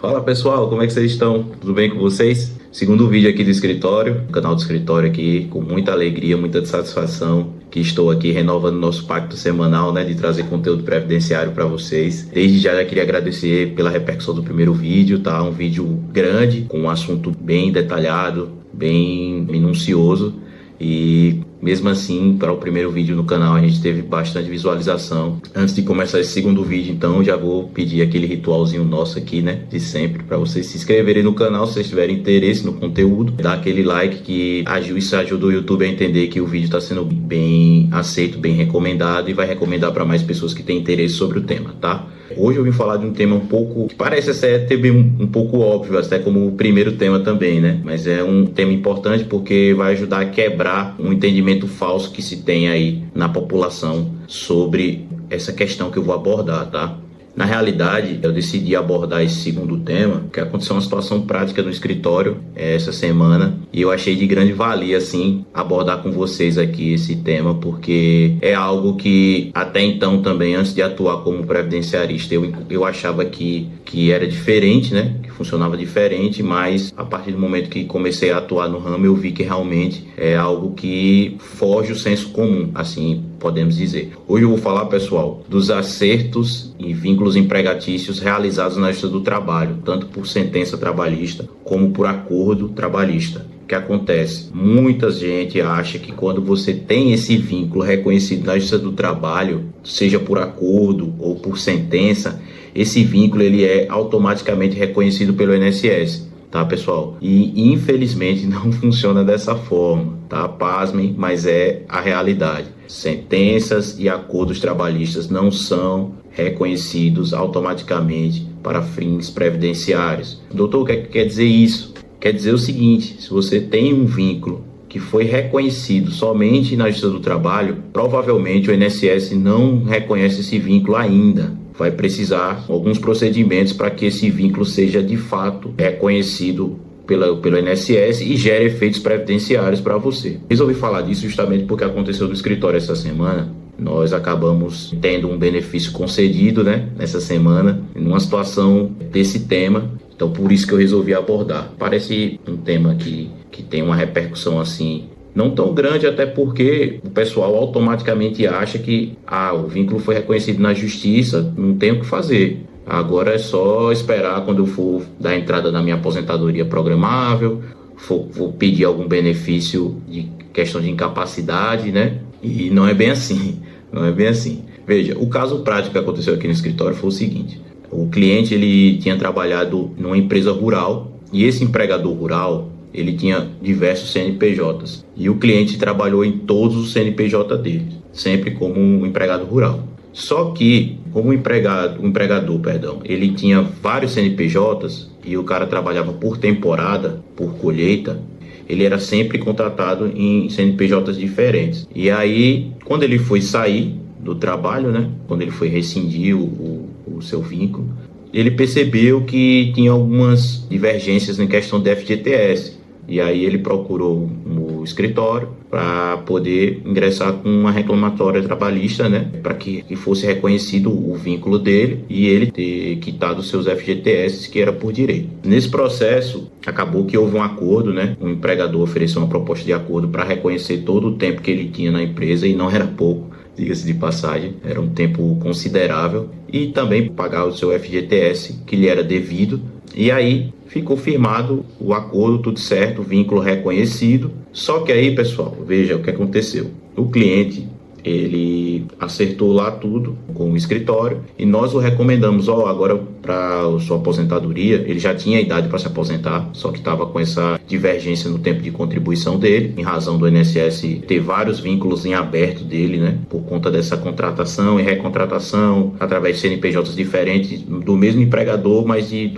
Fala pessoal, como é que vocês estão? Tudo bem com vocês? Segundo vídeo aqui do escritório, canal do escritório aqui, com muita alegria, muita satisfação, que estou aqui renovando nosso pacto semanal, né, de trazer conteúdo previdenciário para vocês. Desde já queria agradecer pela repercussão do primeiro vídeo, tá? Um vídeo grande, com um assunto bem detalhado, bem minucioso. E mesmo assim, para o primeiro vídeo no canal a gente teve bastante visualização. Antes de começar esse segundo vídeo, então, já vou pedir aquele ritualzinho nosso aqui, né, de sempre, para vocês se inscreverem no canal se vocês tiverem interesse no conteúdo, dar aquele like que isso ajuda o YouTube a entender que o vídeo está sendo bem aceito, bem recomendado, e vai recomendar para mais pessoas que têm interesse sobre o tema, tá? Hoje eu vim falar de um tema um pouco, que parece até bem um pouco óbvio, até como o primeiro tema também, né? Mas é um tema importante porque vai ajudar a quebrar um entendimento falso que se tem aí na população sobre essa questão que eu vou abordar, tá? Na realidade, eu decidi abordar esse segundo tema, que aconteceu uma situação prática no escritório essa semana, e eu achei de grande valia, assim, abordar com vocês aqui esse tema, porque é algo que até então também, antes de atuar como previdenciarista, eu achava que era diferente, né? Que funcionava diferente, mas a partir do momento que comecei a atuar no ramo, eu vi que realmente é algo que foge o senso comum, assim podemos dizer. Hoje eu vou falar, pessoal, dos acertos e vínculos empregatícios realizados na Justiça do Trabalho, tanto por sentença trabalhista como por acordo trabalhista. O que acontece? Muita gente acha que quando você tem esse vínculo reconhecido na Justiça do Trabalho, seja por acordo ou por sentença, esse vínculo ele é automaticamente reconhecido pelo INSS. Tá, pessoal? E infelizmente não funciona dessa forma, tá? Pasmem, mas é a realidade. Sentenças e acordos trabalhistas não são reconhecidos automaticamente para fins previdenciários. Doutor, o que quer dizer isso? Quer dizer o seguinte: se você tem um vínculo que foi reconhecido somente na Justiça do Trabalho, provavelmente o INSS não reconhece esse vínculo ainda. Vai precisar alguns procedimentos para que esse vínculo seja de fato reconhecido pelo INSS e gere efeitos previdenciários para você. Resolvi falar disso justamente porque aconteceu no escritório essa semana. Nós acabamos tendo um benefício concedido, né, nessa semana, numa situação desse tema. Então, por isso que eu resolvi abordar. Parece um tema que tem uma repercussão assim não tão grande, até porque o pessoal automaticamente acha que o vínculo foi reconhecido na justiça, não tem o que fazer. Agora é só esperar quando eu for dar entrada na minha aposentadoria programável, vou pedir algum benefício de questão de incapacidade, né? E não é bem assim, não é bem assim. Veja, o caso prático que aconteceu aqui no escritório foi o seguinte: o cliente ele tinha trabalhado numa empresa rural e esse empregador rural ele tinha diversos CNPJs e o cliente trabalhou em todos os CNPJ dele, sempre como um empregado rural. Só que, como o empregador, ele tinha vários CNPJs e o cara trabalhava por temporada, por colheita, ele era sempre contratado em CNPJs diferentes. E aí, quando ele foi sair do trabalho, né, quando ele foi rescindir o seu vínculo, ele percebeu que tinha algumas divergências em questão de FGTS. E aí ele procurou o escritório para poder ingressar com uma reclamatória trabalhista, né, para que fosse reconhecido o vínculo dele e ele ter quitado seus FGTS, que era por direito. Nesse processo, acabou que houve um acordo, né, o empregador ofereceu uma proposta de acordo para reconhecer todo o tempo que ele tinha na empresa, e não era pouco, diga-se de passagem, era um tempo considerável, e também pagar o seu FGTS que lhe era devido. E aí ficou firmado o acordo, tudo certo, o vínculo reconhecido. Só que aí, pessoal, veja o que aconteceu. O cliente, ele acertou lá tudo com o escritório e nós o recomendamos, agora para a sua aposentadoria. Ele já tinha idade para se aposentar, só que estava com essa divergência no tempo de contribuição dele, em razão do INSS ter vários vínculos em aberto dele, né, por conta dessa contratação e recontratação através de CNPJs diferentes do mesmo empregador, mas de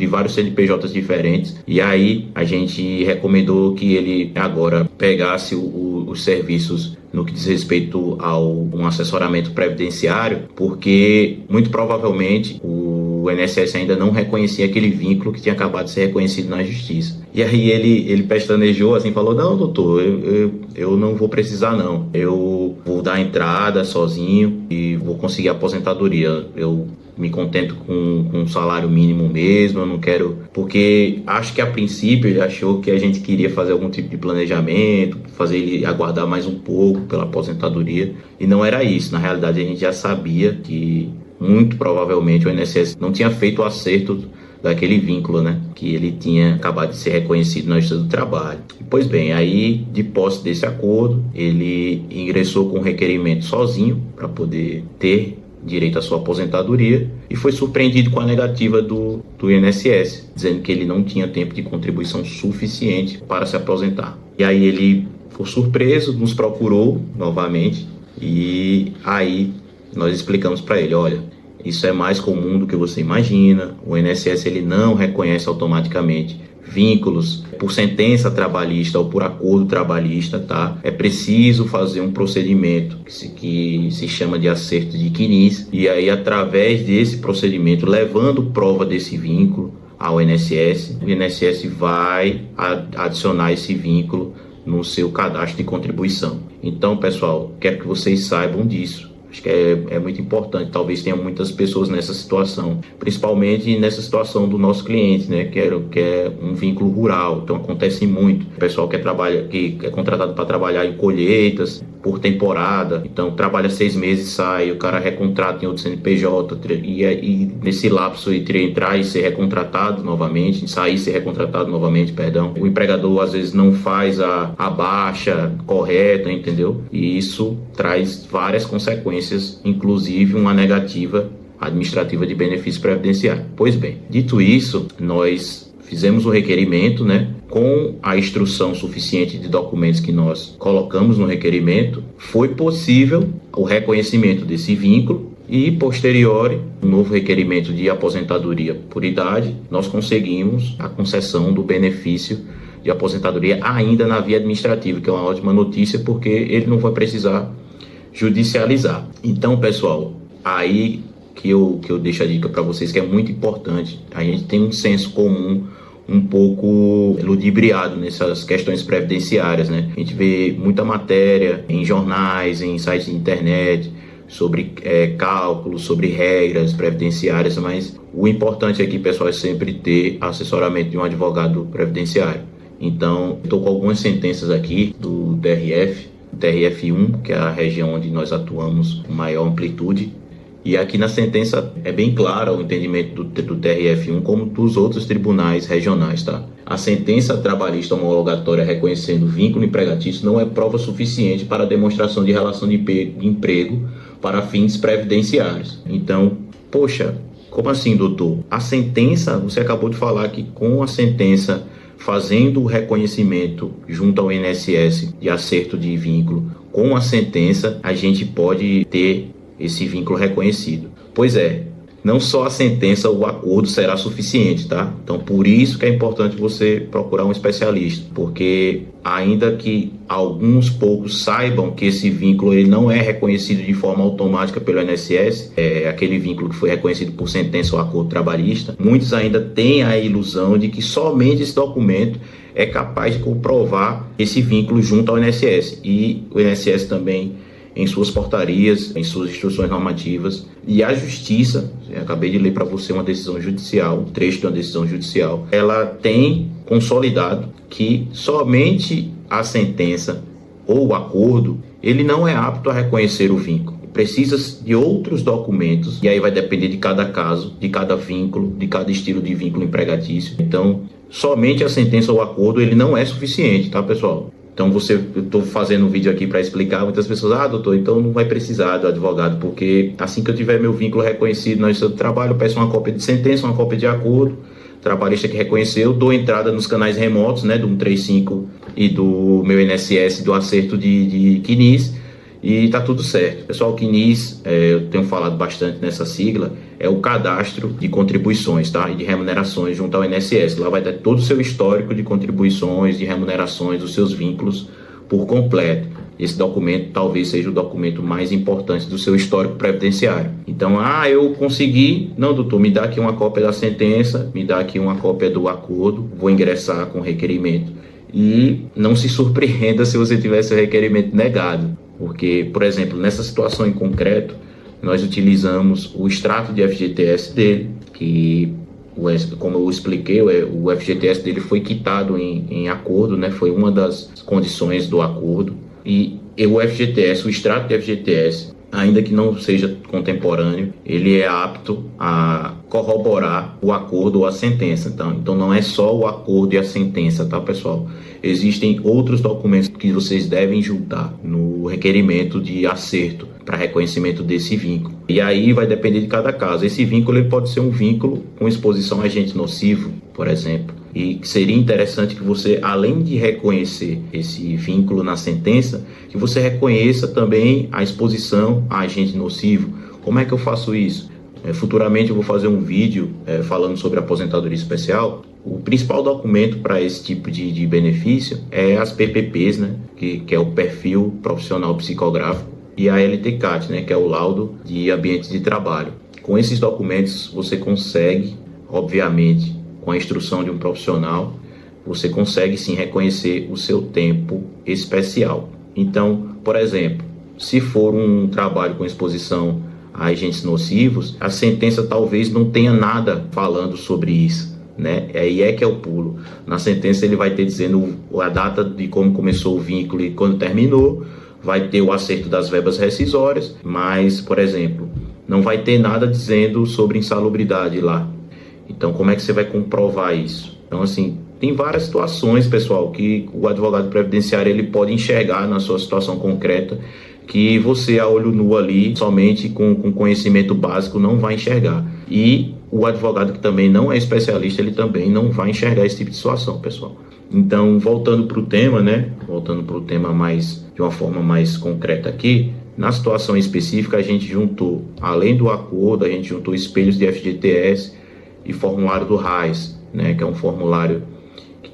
vários CNPJs diferentes. E aí a gente recomendou que ele agora pegasse os serviços no que diz respeito a um assessoramento previdenciário, porque muito provavelmente o o INSS ainda não reconhecia aquele vínculo que tinha acabado de ser reconhecido na justiça. E aí ele pestanejou assim, falou: não, doutor, eu não vou precisar não, eu vou dar entrada sozinho e vou conseguir a aposentadoria, eu me contento com um salário mínimo mesmo, eu não quero... Porque acho que a princípio ele achou que a gente queria fazer algum tipo de planejamento, fazer ele aguardar mais um pouco pela aposentadoria, e não era isso. Na realidade, a gente já sabia que muito provavelmente o INSS não tinha feito o acerto daquele vínculo, né, que ele tinha acabado de ser reconhecido na Justiça do Trabalho. Pois bem, aí de posse desse acordo, ele ingressou com um requerimento sozinho para poder ter direito à sua aposentadoria e foi surpreendido com a negativa do INSS, dizendo que ele não tinha tempo de contribuição suficiente para se aposentar. E aí ele ficou surpreso, nos procurou novamente e aí nós explicamos para ele: olha, isso é mais comum do que você imagina, o INSS ele não reconhece automaticamente vínculos por sentença trabalhista ou por acordo trabalhista, tá? É preciso fazer um procedimento que se chama de acerto de quinis, e aí através desse procedimento, levando prova desse vínculo ao INSS, o INSS vai adicionar esse vínculo no seu cadastro de contribuição. Então, pessoal, quero que vocês saibam disso. Acho que é muito importante. Talvez tenha muitas pessoas nessa situação, principalmente nessa situação do nosso cliente, né, que é um vínculo rural. Então acontece muito. O pessoal que é contratado para trabalhar em colheitas por temporada, então trabalha 6 meses, sai, o cara recontrata em outro CNPJ e nesse lapso entre entrar e ser recontratado novamente, sair e ser recontratado novamente, perdão, o empregador às vezes não faz a baixa correta, entendeu? E isso traz várias consequências, inclusive uma negativa administrativa de benefício previdenciário. Pois bem, dito isso, nós fizemos o requerimento, né? Com a instrução suficiente de documentos que nós colocamos no requerimento, foi possível o reconhecimento desse vínculo e, posteriori, um novo requerimento de aposentadoria por idade, nós conseguimos a concessão do benefício de aposentadoria ainda na via administrativa, que é uma ótima notícia, porque ele não vai precisar judicializar. Então, pessoal, aí que eu deixo a dica para vocês, que é muito importante. A gente tem um senso comum um pouco ludibriado nessas questões previdenciárias, né? A gente vê muita matéria em jornais, em sites de internet, sobre cálculos, sobre regras previdenciárias, mas o importante aqui, pessoal, é sempre ter assessoramento de um advogado previdenciário. Então, estou com algumas sentenças aqui do TRF1, que é a região onde nós atuamos com maior amplitude. E aqui na sentença é bem claro o entendimento do TRF1 como dos outros tribunais regionais, tá? A sentença trabalhista homologatória reconhecendo vínculo empregatício não é prova suficiente para a demonstração de relação de emprego para fins previdenciários. Então, poxa, como assim, doutor? A sentença, você acabou de falar que com a sentença fazendo o reconhecimento junto ao INSS de acerto de vínculo, com a sentença a gente pode ter esse vínculo reconhecido. Pois é, não só a sentença, o acordo será suficiente, tá? Então, por isso que é importante você procurar um especialista, porque ainda que alguns poucos saibam que esse vínculo ele não é reconhecido de forma automática pelo INSS, aquele vínculo que foi reconhecido por sentença ou acordo trabalhista, muitos ainda têm a ilusão de que somente esse documento é capaz de comprovar esse vínculo junto ao INSS. E o INSS também, em suas portarias, em suas instruções normativas, e a Justiça, eu acabei de ler para você uma decisão judicial, um trecho de uma decisão judicial, ela tem consolidado que somente a sentença ou o acordo, ele não é apto a reconhecer o vínculo. Precisa de outros documentos, e aí vai depender de cada caso, de cada vínculo, de cada estilo de vínculo empregatício. Então, somente a sentença ou o acordo, ele não é suficiente, tá, pessoal? Então, eu estou fazendo um vídeo aqui para explicar. Muitas pessoas, doutor, então não vai precisar do advogado, porque assim que eu tiver meu vínculo reconhecido na Justiça do Trabalho, eu peço uma cópia de sentença, uma cópia de acordo, trabalhista que reconheceu, dou entrada nos canais remotos, né, do 135 e do meu INSS, do acerto de quinis, e tá tudo certo. Pessoal, o quinis, eu tenho falado bastante nessa sigla, é o cadastro de contribuições, tá? E de remunerações junto ao INSS. Lá vai dar todo o seu histórico de contribuições, de remunerações, os seus vínculos por completo. Esse documento talvez seja o documento mais importante do seu histórico previdenciário. Então, eu consegui. Não, doutor, me dá aqui uma cópia da sentença, me dá aqui uma cópia do acordo, vou ingressar com requerimento. E não se surpreenda se você tiver seu requerimento negado, porque, por exemplo, nessa situação em concreto, nós utilizamos o extrato de FGTS dele, que, como eu expliquei, o FGTS dele foi quitado em acordo, né? Foi uma das condições do acordo. E o FGTS, o extrato de FGTS, ainda que não seja contemporâneo, ele é apto a corroborar o acordo ou a sentença. Então não é só o acordo e a sentença, tá, pessoal? Existem outros documentos que vocês devem juntar no requerimento de acerto para reconhecimento desse vínculo. E aí vai depender de cada caso. Esse vínculo ele pode ser um vínculo com exposição a agente nocivo, por exemplo. E seria interessante que você, além de reconhecer esse vínculo na sentença, que você reconheça também a exposição a agente nocivo. Como é que eu faço isso? Futuramente eu vou fazer um vídeo falando sobre aposentadoria especial. O principal documento para esse tipo de benefício é as PPPs, né? Que é o perfil profissional psicográfico, e a LTCAT, né? Que é o laudo de ambiente de trabalho. Com esses documentos você consegue, obviamente, com a instrução de um profissional, você consegue sim reconhecer o seu tempo especial. Então, por exemplo, se for um trabalho com exposição a agentes nocivos, a sentença talvez não tenha nada falando sobre isso, né? Aí é que é o pulo. Na sentença ele vai ter dizendo a data de como começou o vínculo e quando terminou, vai ter o acerto das verbas rescisórias, mas, por exemplo, não vai ter nada dizendo sobre insalubridade lá. Então, como é que você vai comprovar isso? Então, assim, tem várias situações, pessoal, que o advogado previdenciário ele pode enxergar na sua situação concreta, que você, a olho nu ali, somente com conhecimento básico, não vai enxergar. E o advogado que também não é especialista, ele também não vai enxergar esse tipo de situação, pessoal. Então, voltando para o tema, né? Voltando para o tema de uma forma mais concreta aqui, na situação específica, a gente juntou, além do acordo, a gente juntou espelhos de FGTS e formulário do RAIS, né, que é um formulário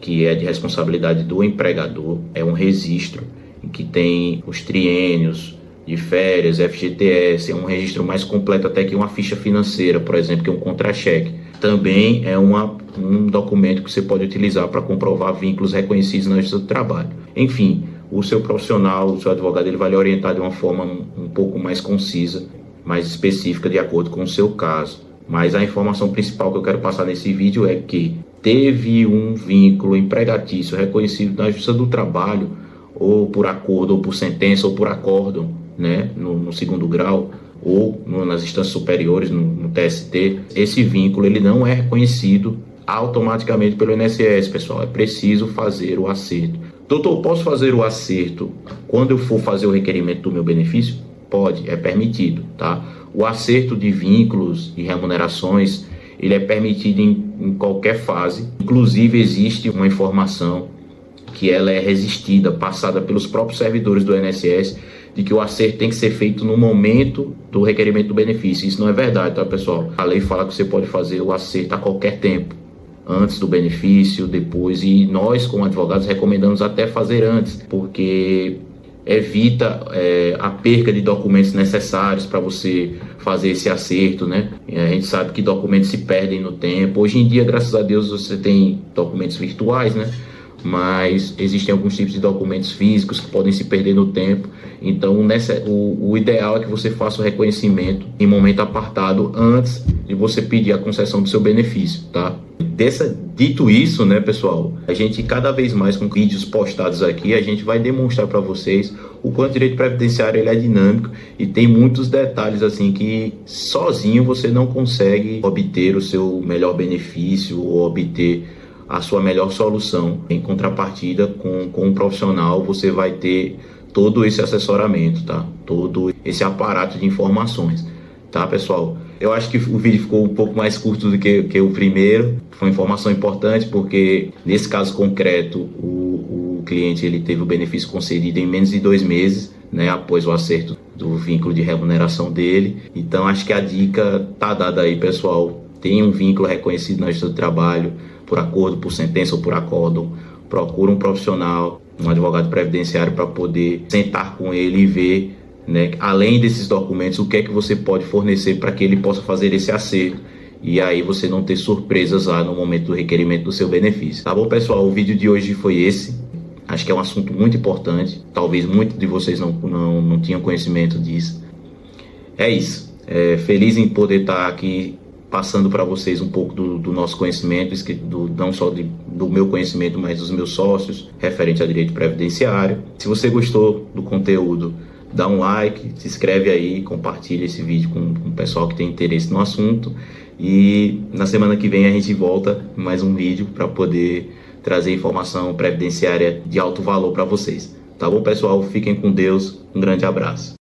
que é de responsabilidade do empregador, é um registro em que tem os triênios de férias, FGTS, é um registro mais completo até que uma ficha financeira, por exemplo, que é um contra-cheque. Também é um documento que você pode utilizar para comprovar vínculos reconhecidos na Justiça do Trabalho. Enfim, o seu profissional, o seu advogado, ele vai lhe orientar de uma forma um pouco mais concisa, mais específica, de acordo com o seu caso. Mas a informação principal que eu quero passar nesse vídeo é que teve um vínculo empregatício reconhecido na Justiça do Trabalho, ou por acordo, ou por sentença, ou por acórdão, né, no segundo grau, ou nas instâncias superiores, no TST. Esse vínculo ele não é reconhecido automaticamente pelo INSS, pessoal. É preciso fazer o acerto. Doutor, posso fazer o acerto quando eu for fazer o requerimento do meu benefício? Pode, é permitido, tá? O acerto de vínculos e remunerações, ele é permitido em qualquer fase. Inclusive, existe uma informação que ela é resistida, passada pelos próprios servidores do INSS, de que o acerto tem que ser feito no momento do requerimento do benefício. Isso não é verdade, tá, pessoal? A lei fala que você pode fazer o acerto a qualquer tempo, antes do benefício, depois, e nós, como advogados, recomendamos até fazer antes, porque evita a perca de documentos necessários para você fazer esse acerto, né? E a gente sabe que documentos se perdem no tempo. Hoje em dia, graças a Deus, você tem documentos virtuais, né? Mas existem alguns tipos de documentos físicos que podem se perder no tempo. Então, o ideal é que você faça o reconhecimento em momento apartado antes de você pedir a concessão do seu benefício, tá? Dito isso, né, pessoal, a gente cada vez mais com vídeos postados aqui, a gente vai demonstrar para vocês o quanto o direito previdenciário ele é dinâmico e tem muitos detalhes assim que sozinho você não consegue obter o seu melhor benefício ou obter a sua melhor solução. Em contrapartida, com um profissional, você vai ter todo esse assessoramento, tá? Todo esse aparato de informações, tá, pessoal? Eu acho que o vídeo ficou um pouco mais curto do que o primeiro. Foi uma informação importante porque, nesse caso concreto, o cliente ele teve o benefício concedido em menos de 2 meses, né, após o acerto do vínculo de remuneração dele. Então, acho que a dica tá dada aí, pessoal. Tem um vínculo reconhecido na Justiça do Trabalho, por acordo, por sentença ou por acórdão. Procura um profissional um advogado previdenciário para poder sentar com ele e ver, né, além desses documentos, o que é que você pode fornecer para que ele possa fazer esse acerto e aí você não ter surpresas lá no momento do requerimento do seu benefício. Tá bom, pessoal? O vídeo de hoje foi esse. Acho que é um assunto muito importante. Talvez muitos de vocês não tinham conhecimento disso. É isso. Feliz em poder estar aqui passando para vocês um pouco do nosso conhecimento, não só do meu conhecimento, mas dos meus sócios, referente a direito previdenciário. Se você gostou do conteúdo, dá um like, se inscreve aí, compartilha esse vídeo com o pessoal que tem interesse no assunto. E na semana que vem a gente volta com mais um vídeo para poder trazer informação previdenciária de alto valor para vocês. Tá bom, pessoal? Fiquem com Deus. Um grande abraço.